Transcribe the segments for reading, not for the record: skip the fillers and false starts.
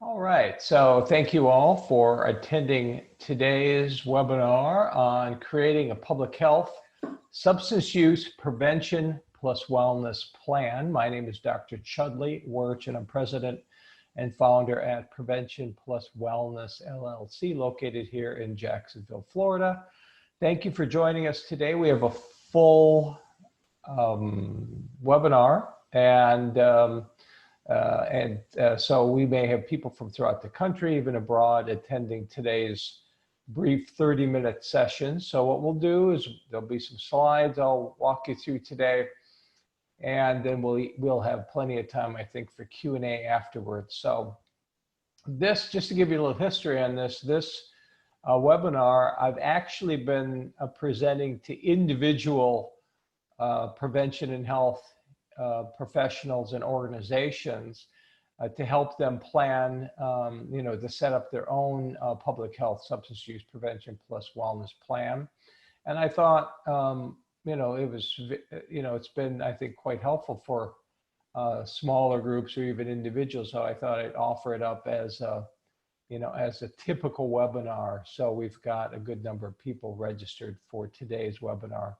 All right, so thank you all for attending today's webinar on creating a public health substance use prevention plus wellness plan. My name is Dr. Chudley Wirch, and I'm president and founder at Prevention Plus Wellness LLC, located here in Jacksonville, Florida. Thank you for joining us today. We have a full webinar, so we may have people from throughout the country, even abroad, attending today's brief 30-minute session. So what we'll do is there'll be some slides I'll walk you through today, and then we'll have plenty of time, I think, for Q&A afterwards. So this, just to give you a little history on this webinar, I've actually been presenting to individual prevention and health professionals and organizations to help them plan, to set up their own public health substance use prevention plus wellness plan. And I thought, it's been, I think, quite helpful for smaller groups or even individuals. So I thought I'd offer it up as a typical webinar. So we've got a good number of people registered for today's webinar.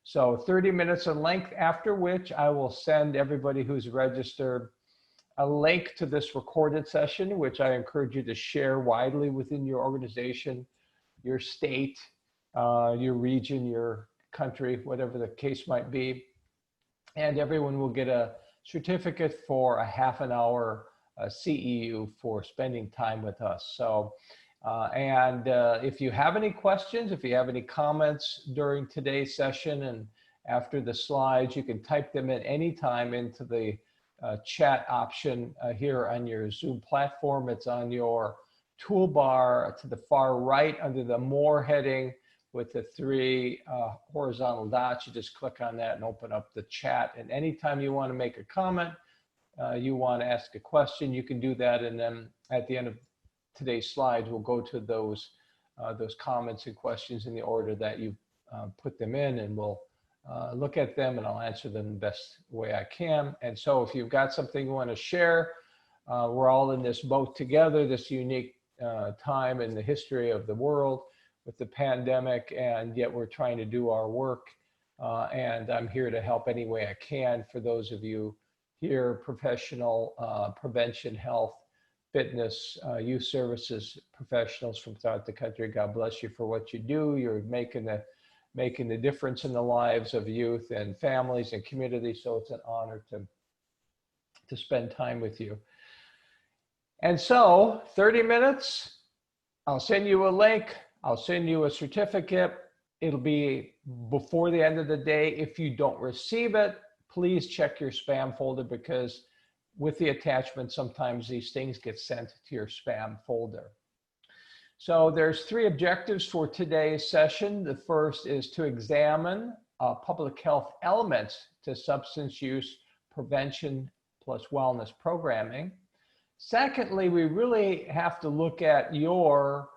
So 30 minutes in length, after which I will send everybody who's registered a link to this recorded session, which I encourage you to share widely within your organization, your state, your region, your country, whatever the case might be. And everyone will get a certificate for a half-an-hour CEU for spending time with us. So, if you have any questions, if you have any comments during today's session and after the slides, you can type them at any time into the chat option here on your Zoom platform. It's on your toolbar to the far right under the More heading with the three horizontal dots. You just click on that and open up the chat. And anytime you want to make a comment, you want to ask a question, you can do that. And then at the end of today's slides, we'll go to those comments and questions in the order that you put them in, and we'll look at them and I'll answer them the best way I can. And so if you've got something you want to share, we're all in this boat together, this unique time in the history of the world with the pandemic, and yet we're trying to do our work. And I'm here to help any way I can for those of you here, professional prevention, health, fitness, youth services professionals from throughout the country. God bless you for what you do. You're making the difference in the lives of youth and families and communities. So it's an honor to spend time with you. And so 30 minutes, I'll send you a link. I'll send you a certificate. It'll be before the end of the day. If you don't receive it, please check your spam folder, because with the attachment, sometimes these things get sent to your spam folder. So there's three objectives for today's session. The first is to examine public health elements to substance use prevention plus wellness programming. Secondly, we really have to look at your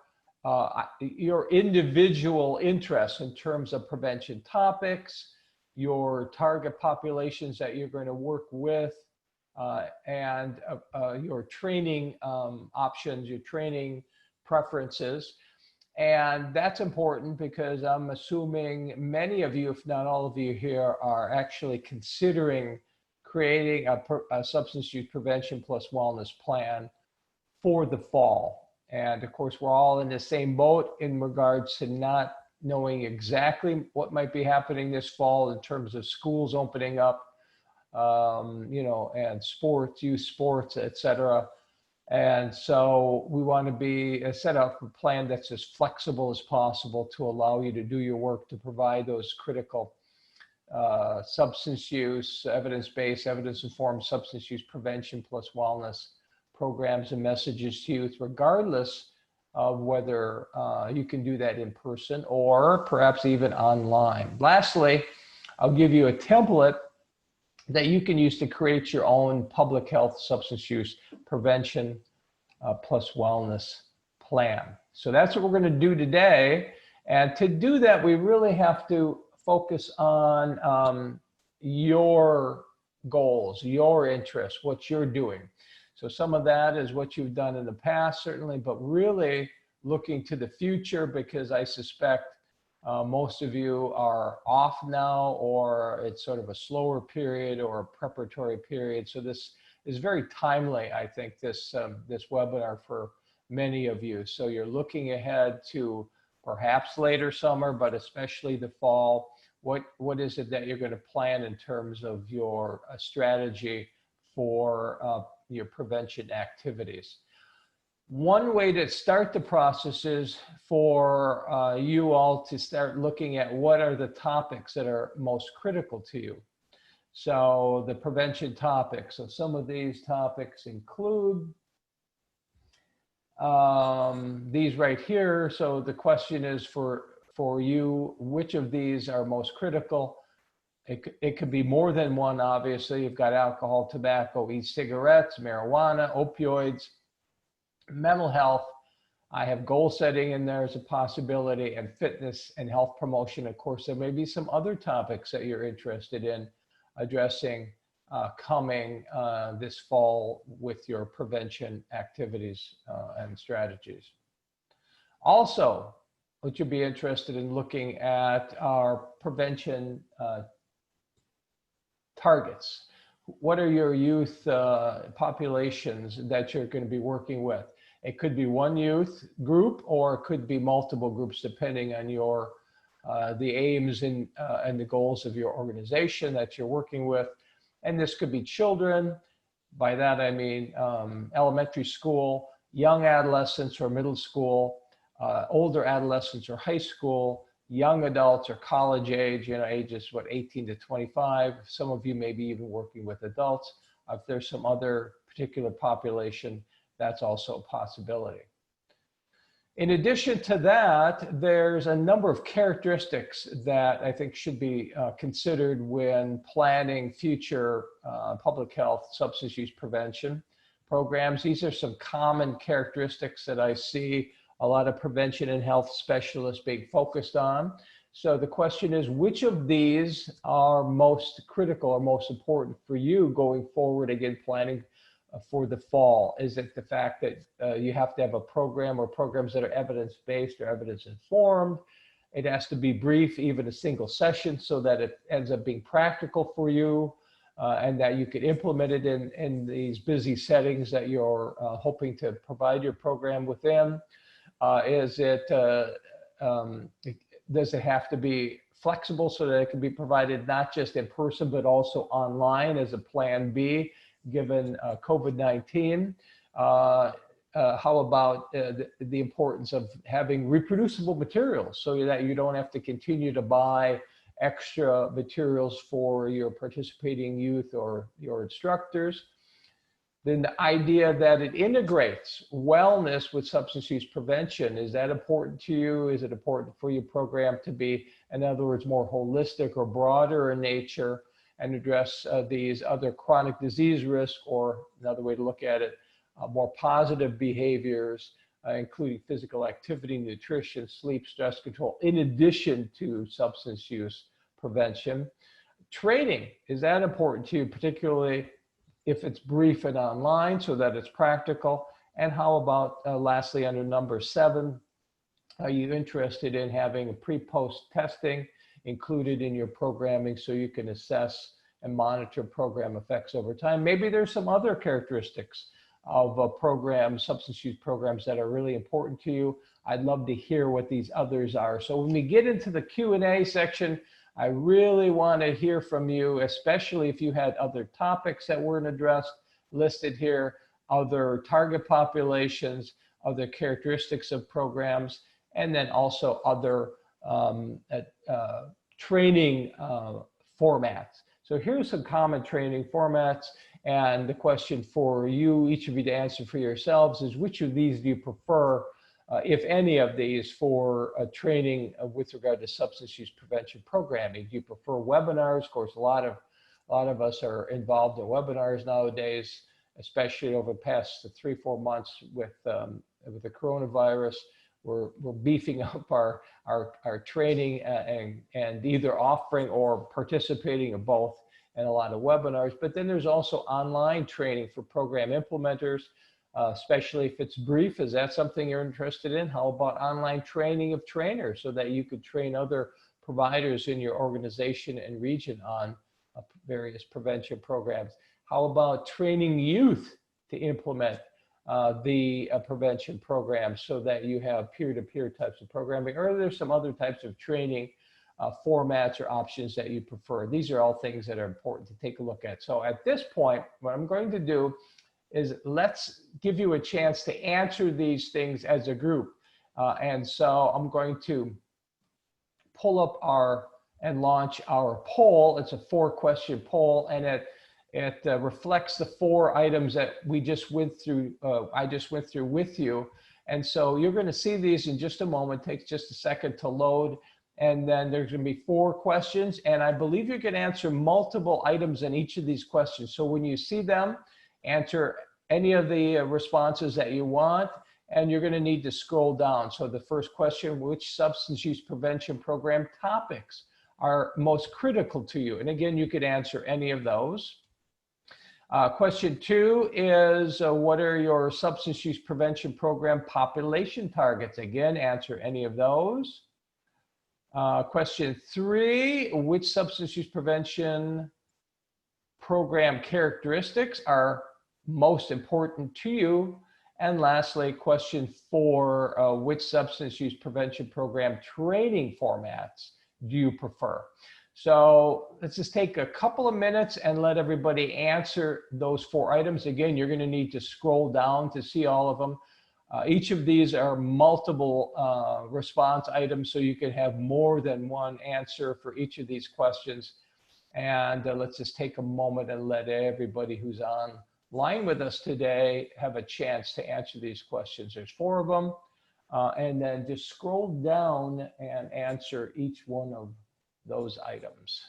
individual interests in terms of prevention topics, your target populations that you're going to work with, and your training options, your training preferences. And that's important because I'm assuming many of you, if not all of you here, are actually considering creating a substance use prevention plus wellness plan for the fall. And of course, we're all in the same boat in regards to not knowing exactly what might be happening this fall in terms of schools opening up, and sports, youth sports, etc. And so we want to be set up a plan that's as flexible as possible to allow you to do your work, to provide those critical substance use, evidence-based, evidence-informed substance use prevention plus wellness programs and messages to youth, regardless of whether you can do that in person or perhaps even online. Lastly, I'll give you a template that you can use to create your own public health substance use prevention plus wellness plan. So that's what we're going to do today. And to do that, we really have to focus on your goals, your interests, what you're doing. So some of that is what you've done in the past, certainly, but really looking to the future, because I suspect most of you are off now, or it's sort of a slower period or a preparatory period. So this is very timely, I think, this webinar for many of you. So you're looking ahead to perhaps later summer, but especially the fall. What is it that you're going to plan in terms of your strategy for your prevention activities? One way to start the process is for you all to start looking at what are the topics that are most critical to you. So the prevention topics. So some of these topics include these right here. So the question is for you, which of these are most critical? It could be more than one, obviously. You've got alcohol, tobacco, e-cigarettes, marijuana, opioids, mental health. I have goal setting in there as a possibility, and fitness and health promotion. Of course, there may be some other topics that you're interested in addressing coming this fall with your prevention activities and strategies. Also, would you be interested in looking at our prevention targets? What are your youth populations that you're going to be working with? It could be one youth group, or it could be multiple groups, depending on your the aims and the goals of your organization that you're working with. And this could be children. By that I mean elementary school, young adolescents or middle school, older adolescents or high school, young adults or college age, ages 18 to 25. Some of you may be even working with adults. If there's some other particular population, that's also a possibility. In addition to that, there's a number of characteristics that I think should be considered when planning future public health substance use prevention programs. These are some common characteristics that I see a lot of prevention and health specialists being focused on. So the question is, which of these are most critical or most important for you going forward, again, planning for the fall? Is it the fact that you have to have a program or programs that are evidence-based or evidence-informed? It has to be brief, even a single session, so that it ends up being practical for you and that you can implement it in these busy settings that you're hoping to provide your program within. Does it have to be flexible so that it can be provided not just in person, but also online as a plan B, given COVID-19? How about the importance of having reproducible materials so that you don't have to continue to buy extra materials for your participating youth or your instructors? Then the idea that it integrates wellness with substance use prevention, is that important to you? Is it important for your program to be, in other words, more holistic or broader in nature and address these other chronic disease risks, or another way to look at it, more positive behaviors, including physical activity, nutrition, sleep, stress control, in addition to substance use prevention? Training, is that important to you, particularly if it's brief and online, so that it's practical? And how about lastly, under number 7, are you interested in having a pre-post testing included in your programming so you can assess and monitor program effects over time? Maybe there's some other characteristics of programs, substance use programs, that are really important to you. I'd love to hear what these others are. So when we get into the Q&A section, I really want to hear from you, especially if you had other topics that weren't addressed listed here, other target populations, other characteristics of programs, and then also other training formats. So here's some common training formats. And the question for you, each of you, to answer for yourselves is, which of these do you prefer, if any of these, for training with regard to substance use prevention programming? Do you prefer webinars? Of course, a lot of us are involved in webinars nowadays, especially over the past 3-4 months with the coronavirus. We're beefing up our training and either offering or participating in both and a lot of webinars. But then there's also online training for program implementers, especially if it's brief. Is that something you're interested in? How about online training of trainers so that you could train other providers in your organization and region on various prevention programs? How about training youth to implement the prevention programs so that you have peer-to-peer types of programming, or there's some other types of training formats or options that you prefer? These are all things that are important to take a look at. So at this point, what I'm going to do is let's give you a chance to answer these things as a group. And so I'm going to pull up and launch our poll. It's a 4-question poll, and it reflects the 4 items that we just went through, I just went through with you. And so you're going to see these in just a moment. It takes just a second to load. And then there's going to be 4 questions. And I believe you can answer multiple items in each of these questions. So when you see them, answer any of the responses that you want. And you're going to need to scroll down. So the first question, which substance use prevention program topics are most critical to you? And again, you could answer any of those. Question 2 is, what are your substance use prevention program population targets? Again, answer any of those. Question 3, which substance use prevention program characteristics are most important to you? And lastly, question 4, which substance use prevention program training formats do you prefer? So let's just take a couple of minutes and let everybody answer those 4 items. Again, you're going to need to scroll down to see all of them. Each of these are multiple response items, so you can have more than one answer for each of these questions. And let's just take a moment and let everybody who's online with us today have a chance to answer these questions. There's 4 of them. And then just scroll down and answer each one of those items.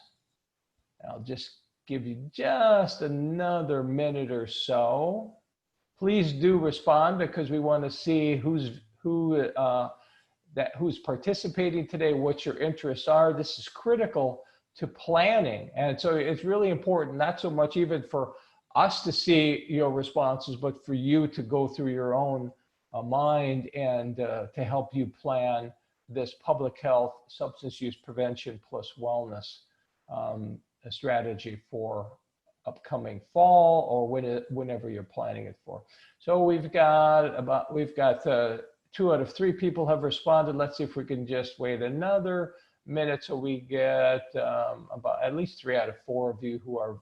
I'll just give you just another minute or so. Please do respond, because we want to see who's participating today, what your interests are. This is critical to planning. And so it's really important, not so much even for us to see your responses, but for you to go through your own mind and to help you plan this public health, substance use prevention plus wellness strategy for upcoming fall or whenever you're planning it for. So we've got 2 out of 3 people have responded. Let's see if we can just wait another minute so we get about at least 3 out of 4 of you who are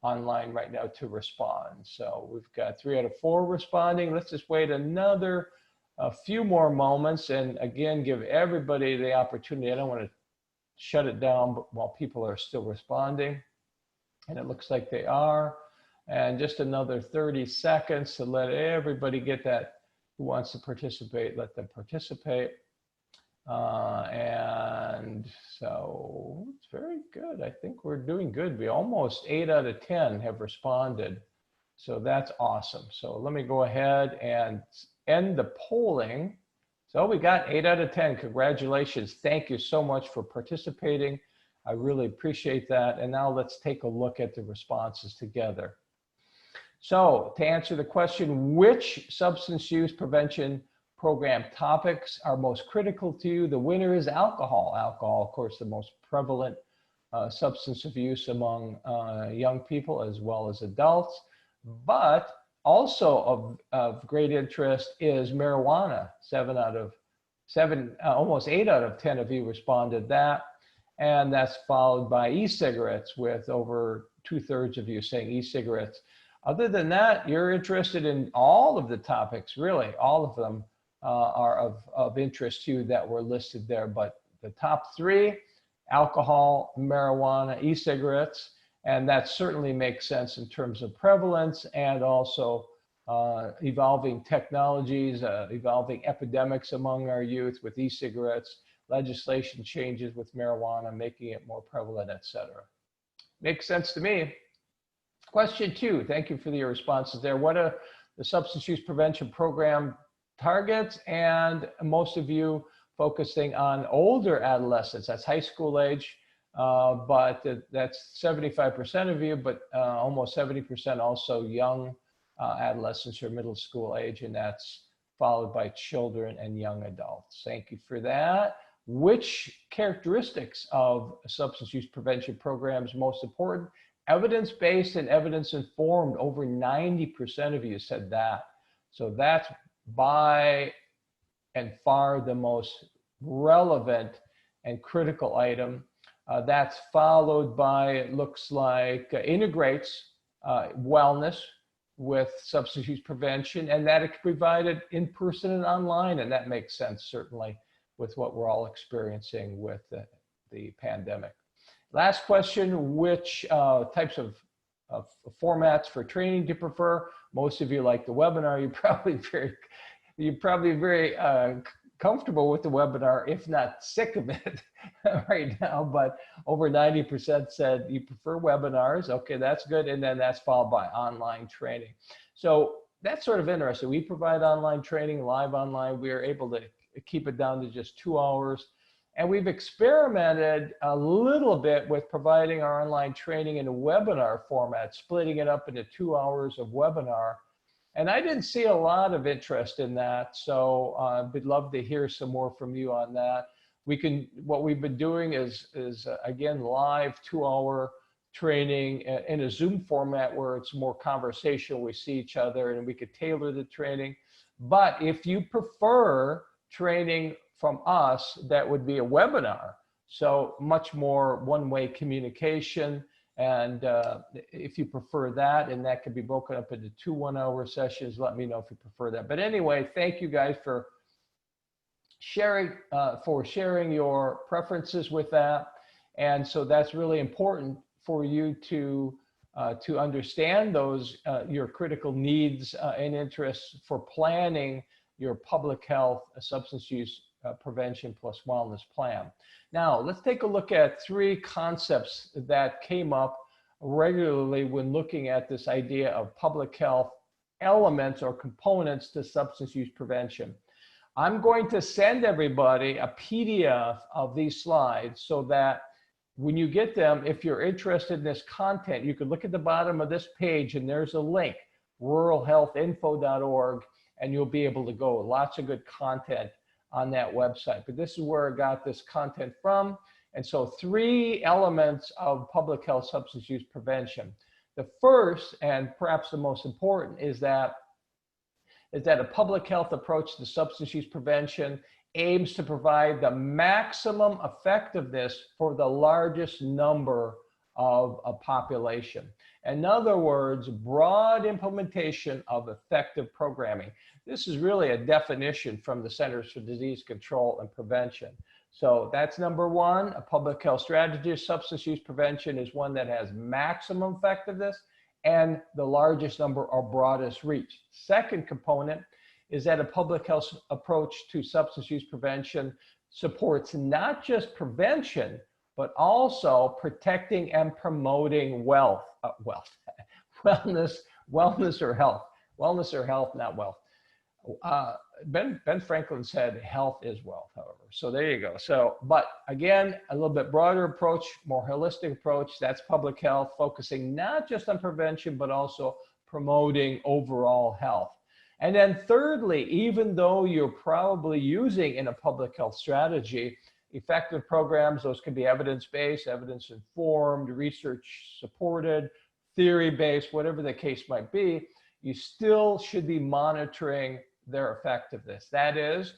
online right now to respond. So we've got 3 out of 4 responding. Let's just wait a few more moments, and again, give everybody the opportunity. I don't want to shut it down while people are still responding, and it looks like they are. And just another 30 seconds to let everybody get that who wants to participate, let them participate. And so it's very good. I think we're doing good. We almost 8 out of 10 have responded. So that's awesome. So let me go ahead and end the polling. So we got 8 out of 10. Congratulations. Thank you so much for participating. I really appreciate that. And now let's take a look at the responses together. So to answer the question, which substance use prevention program topics are most critical to you? The winner is alcohol. Alcohol, of course, the most prevalent substance of use among young people as well as adults. But also of great interest is marijuana. 7 out of 7, almost 8 out of 10 of you responded that. And that's followed by e-cigarettes, with over 2/3 of you saying e-cigarettes. Other than that, you're interested in all of the topics, really. All of them are of interest to you that were listed there. But the top 3, alcohol, marijuana, e-cigarettes, and that certainly makes sense in terms of prevalence and also evolving technologies, evolving epidemics among our youth with e-cigarettes, legislation changes with marijuana, making it more prevalent, etc. Makes sense to me. Question 2, thank you for your responses there. What are the substance use prevention program targets? And most of you focusing on older adolescents, that's high school age. but that's 75% of you, but almost 70% also young adolescents or middle school age, and that's followed by children and young adults. Thank you for that. Which characteristics of substance use prevention programs most important? Evidence-based and evidence-informed. Over 90% of you said that. So that's by and far the most relevant and critical item. That's followed by, it looks like, integrates wellness with substance use prevention, and that it can be provided in person and online, and that makes sense certainly with what we're all experiencing with the pandemic. Last question, which types of formats for training do you prefer? Most of you like the webinar. You're probably very comfortable with the webinar, if not sick of it right now, but over 90% said you prefer webinars. Okay, that's good. And then that's followed by online training. So that's sort of interesting. We provide online training, live online. We are able to keep it down to just 2 hours. And we've experimented a little bit with providing our online training in a webinar format, splitting it up into 2 hours of webinar. And I didn't see a lot of interest in that. So we'd love to hear some more from you on that. What we've been doing is again, live 2 hour training in a Zoom format where it's more conversational. We see each other and we could tailor the training. But if you prefer training from us, that would be a webinar. So much more one-way communication. And if you prefer that, and that could be broken up into 2 one-hour sessions, let me know if you prefer that. But anyway, thank you guys for sharing your preferences with that. And so that's really important for you to understand those your critical needs and interests for planning your public health substance use prevention plus wellness plan. Now, let's take a look at 3 concepts that came up regularly when looking at this idea of public health elements or components to substance use prevention. I'm going to send everybody a PDF of these slides so that when you get them, if you're interested in this content, you can look at the bottom of this page and there's a link, ruralhealthinfo.org, and you'll be able to go. Lots of good content on that website. But this is where I got this content from. And so 3 elements of public health substance use prevention. The first, and perhaps the most important, is that a public health approach to substance use prevention aims to provide the maximum effectiveness for the largest number of a population. In other words, broad implementation of effective programming. This is really a definition from the Centers for Disease Control and Prevention. So that's number 1, a public health strategy of substance use prevention is one that has maximum effectiveness and the largest number or broadest reach. Second component is that a public health approach to substance use prevention supports not just prevention, but also protecting and promoting wellness or health. Wellness or health, not wealth. Ben Franklin said health is wealth, however. So there you go. So, but again, a little bit broader approach, more holistic approach, that's public health, focusing not just on prevention, but also promoting overall health. And then thirdly, even though you're probably using in a public health strategy, effective programs, those can be evidence-based, evidence-informed, research-supported, theory-based, whatever the case might be, you still should be monitoring their effectiveness. That is,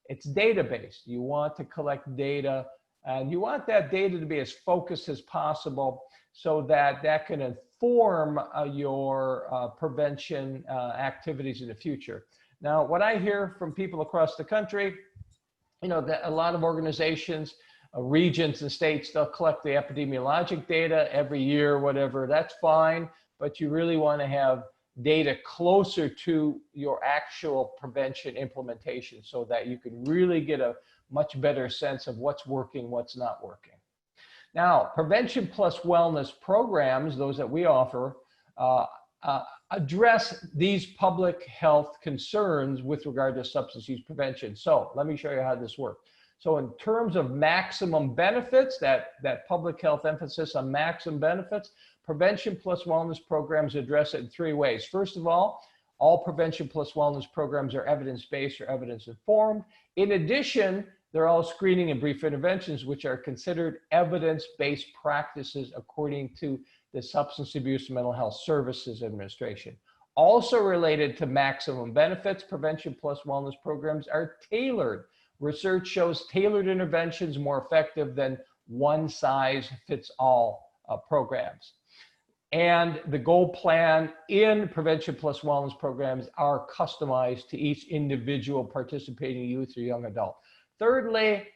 it's data-based. You want to collect data, and you want that data to be as focused as possible so that that can inform your prevention activities in the future. Now, what I hear from people across the country, you know, that a lot of organizations, regions and states, they'll collect the epidemiologic data every year, whatever, that's fine, but you really want to have data closer to your actual prevention implementation so that you can really get a much better sense of what's working, what's not working. Now, prevention plus wellness programs, those that we offer, address these public health concerns with regard to substance use prevention. So let me show you how this works. So in terms of maximum benefits, that public health emphasis on maximum benefits, prevention plus wellness programs address it in 3 ways. First of all prevention plus wellness programs are evidence-based or evidence-informed. In addition, they're all screening and brief interventions, which are considered evidence-based practices according to the Substance Abuse and Mental Health Services Administration. Also related to maximum benefits, prevention plus wellness programs are tailored. Research shows tailored interventions more effective than one-size-fits-all programs. And the goal plan in prevention plus wellness programs are customized to each individual participating youth or young adult. Thirdly,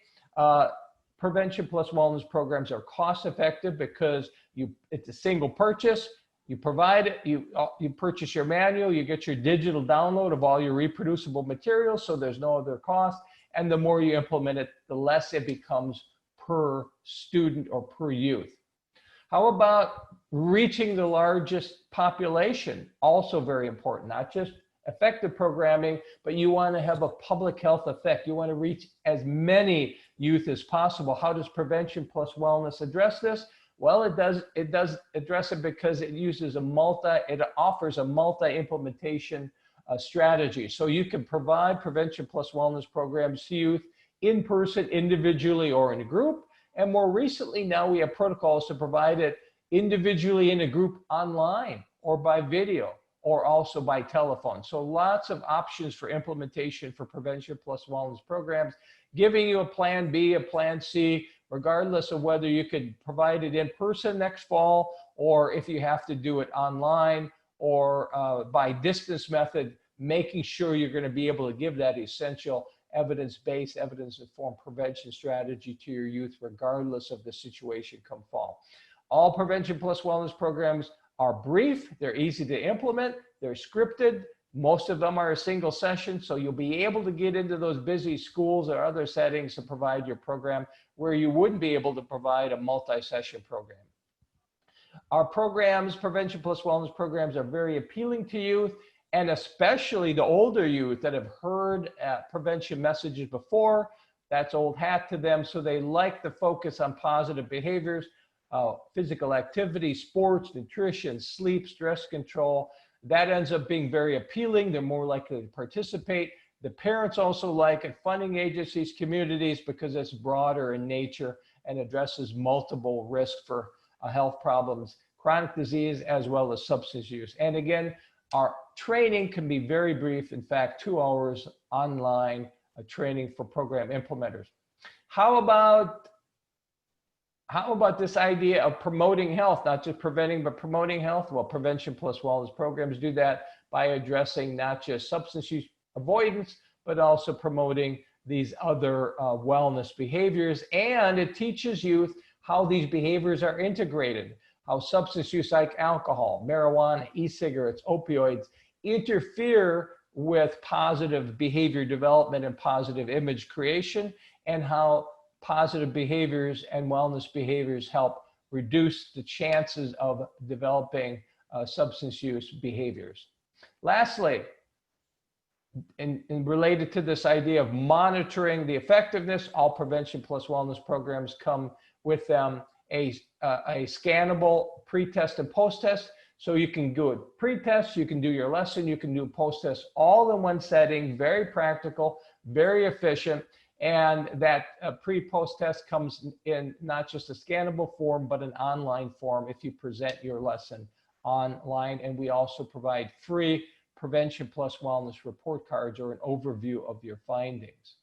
prevention plus wellness programs are cost effective because it's a single purchase. You provide it, you purchase your manual, you get your digital download of all your reproducible materials, so there's no other cost. And the more you implement it, the less it becomes per student or per youth. How about reaching the largest population? Also very important, not just effective programming, but you want to have a public health effect. You want to reach as many youth as possible. How does prevention plus wellness address this? Well, it does address it because it offers a multi-implementation strategy. So you can provide prevention plus wellness programs to youth in person, individually, or in a group. And more recently, now we have protocols to provide it individually in a group online or by video or also by telephone. So lots of options for implementation for prevention plus wellness programs, giving you a plan B, a plan C, regardless of whether you could provide it in person next fall, or if you have to do it online or by distance method, making sure you're going to be able to give that essential evidence-based, evidence-informed prevention strategy to your youth, regardless of the situation come fall. All prevention plus wellness programs are brief, they're easy to implement, they're scripted. Most of them are a single session, so you'll be able to get into those busy schools or other settings to provide your program where you wouldn't be able to provide a multi-session program. Our programs, prevention plus wellness programs, are very appealing to youth, and especially the older youth that have heard prevention messages before. That's old hat to them, so they like the focus on positive behaviors, physical activity, sports, nutrition, sleep, stress control. That ends up being very appealing. They're more likely to participate. The parents also like it, funding agencies, communities, because it's broader in nature and addresses multiple risks for health problems, chronic disease, as well as substance use. And again, our training can be very brief. In fact, 2 hours online training for program implementers. How about this idea of promoting health, not just preventing, but promoting health? Well, prevention plus wellness programs do that by addressing not just substance use avoidance, but also promoting these other wellness behaviors. And it teaches youth how these behaviors are integrated, how substance use like alcohol, marijuana, e-cigarettes, opioids interfere with positive behavior development and positive image creation, and how positive behaviors and wellness behaviors help reduce the chances of developing substance use behaviors. Lastly, and related to this idea of monitoring the effectiveness, all prevention plus wellness programs come with them a scannable pre-test and post-test. So you can do it pre-test, you can do your lesson, you can do post-test all in one setting, very practical, very efficient. And that pre-post test comes in not just a scannable form, but an online form if you present your lesson online. And we also provide free prevention plus wellness report cards or an overview of your findings.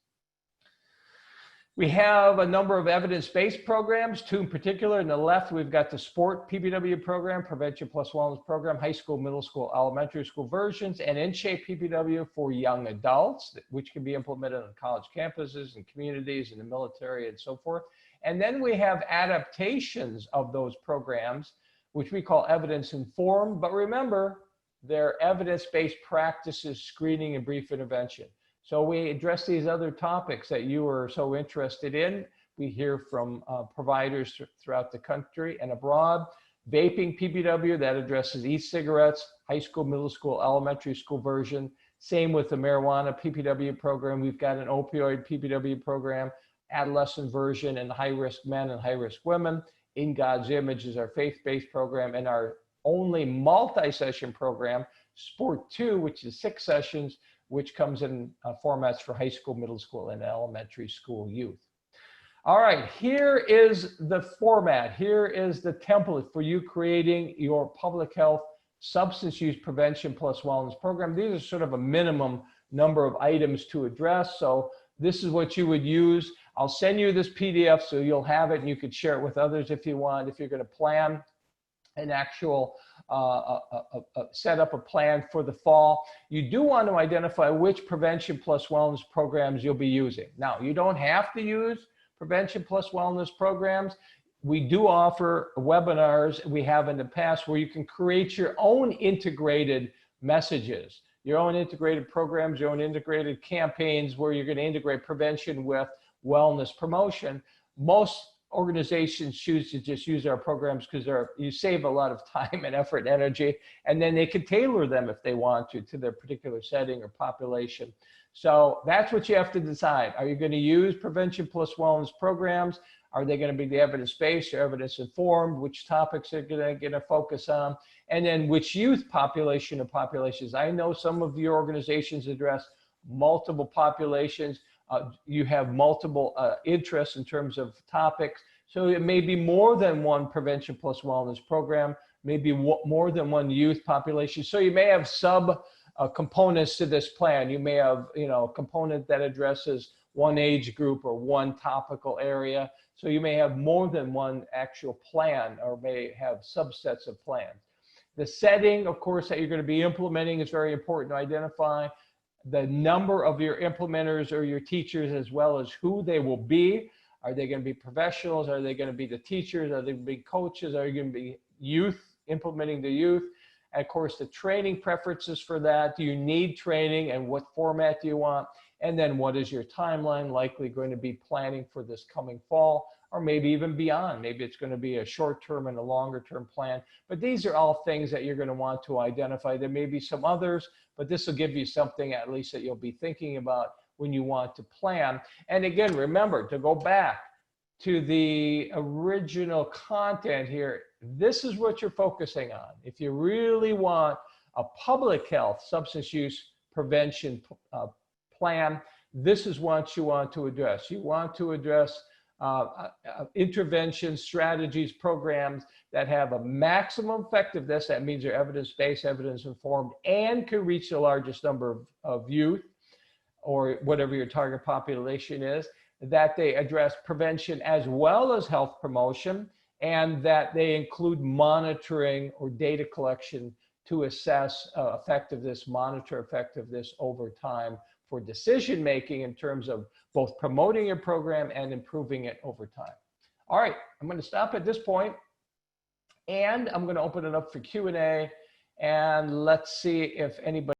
We have a number of evidence-based programs, 2 in particular. On the left, we've got the SPORT PBW program, Prevention Plus Wellness Program, high school, middle school, elementary school versions, and InShape PBW for young adults, which can be implemented on college campuses and communities and the military and so forth. And then we have adaptations of those programs, which we call evidence-informed. But remember, they're evidence-based practices, screening, and brief intervention. So we address these other topics that you are so interested in. We hear from providers throughout the country and abroad. Vaping PBW, that addresses e-cigarettes, high school, middle school, elementary school version. Same with the marijuana PPW program. We've got an opioid PPW program, adolescent version, and high-risk men and high-risk women. In God's Image is our faith-based program, and our only multi-session program, Sport 2, which is 6 sessions, which comes in formats for high school, middle school, and elementary school youth. All right, here is the format. Here is the template for you creating your public health substance use prevention plus wellness program. These are sort of a minimum number of items to address. So this is what you would use. I'll send you this PDF so you'll have it and you could share it with others if you want. If you're going to plan an actual set up a plan for the fall, you do want to identify which prevention plus wellness programs you'll be using. Now, you don't have to use prevention plus wellness programs. We do offer webinars, we have in the past, where you can create your own integrated messages, your own integrated programs, your own integrated campaigns where you're going to integrate prevention with wellness promotion. Most organizations choose to just use our programs because you save a lot of time and effort and energy, and then they can tailor them if they want to their particular setting or population. So that's what you have to decide. Are you going to use prevention plus wellness programs? Are they going to be the evidence-based or evidence-informed? Which topics are going to focus on? And then which youth population or populations? I know some of your organizations address multiple populations. You have multiple interests in terms of topics. So it may be more than one prevention plus wellness program, maybe more than one youth population. So you may have components to this plan. You may have, a component that addresses one age group or one topical area. So you may have more than one actual plan or may have subsets of plans. The setting, of course, that you're going to be implementing is very important to identify. The number of your implementers or your teachers, as well as who they will be. Are they going to be professionals? Are they going to be the teachers? Are they going to be coaches? Are you going to be youth, implementing the youth? And of course, the training preferences for that. Do you need training and what format do you want? And then what is your timeline likely going to be planning for this coming fall, or maybe even beyond? Maybe it's going to be a short-term and a longer-term plan. But these are all things that you're going to want to identify. There may be some others, but this will give you something at least that you'll be thinking about when you want to plan. And again, remember to go back to the original content here. This is what you're focusing on. If you really want a public health substance use prevention plan, this is what you want to address. You want to address intervention strategies, programs that have a maximum effectiveness. That means they're evidence-based, evidence-informed, and can reach the largest number of youth or whatever your target population is, that they address prevention as well as health promotion, and that they include monitoring or data collection to assess effectiveness, monitor effectiveness over time for decision-making in terms of both promoting your program and improving it over time. All right, I'm going to stop at this point, and I'm going to open it up for Q&A, and let's see if anybody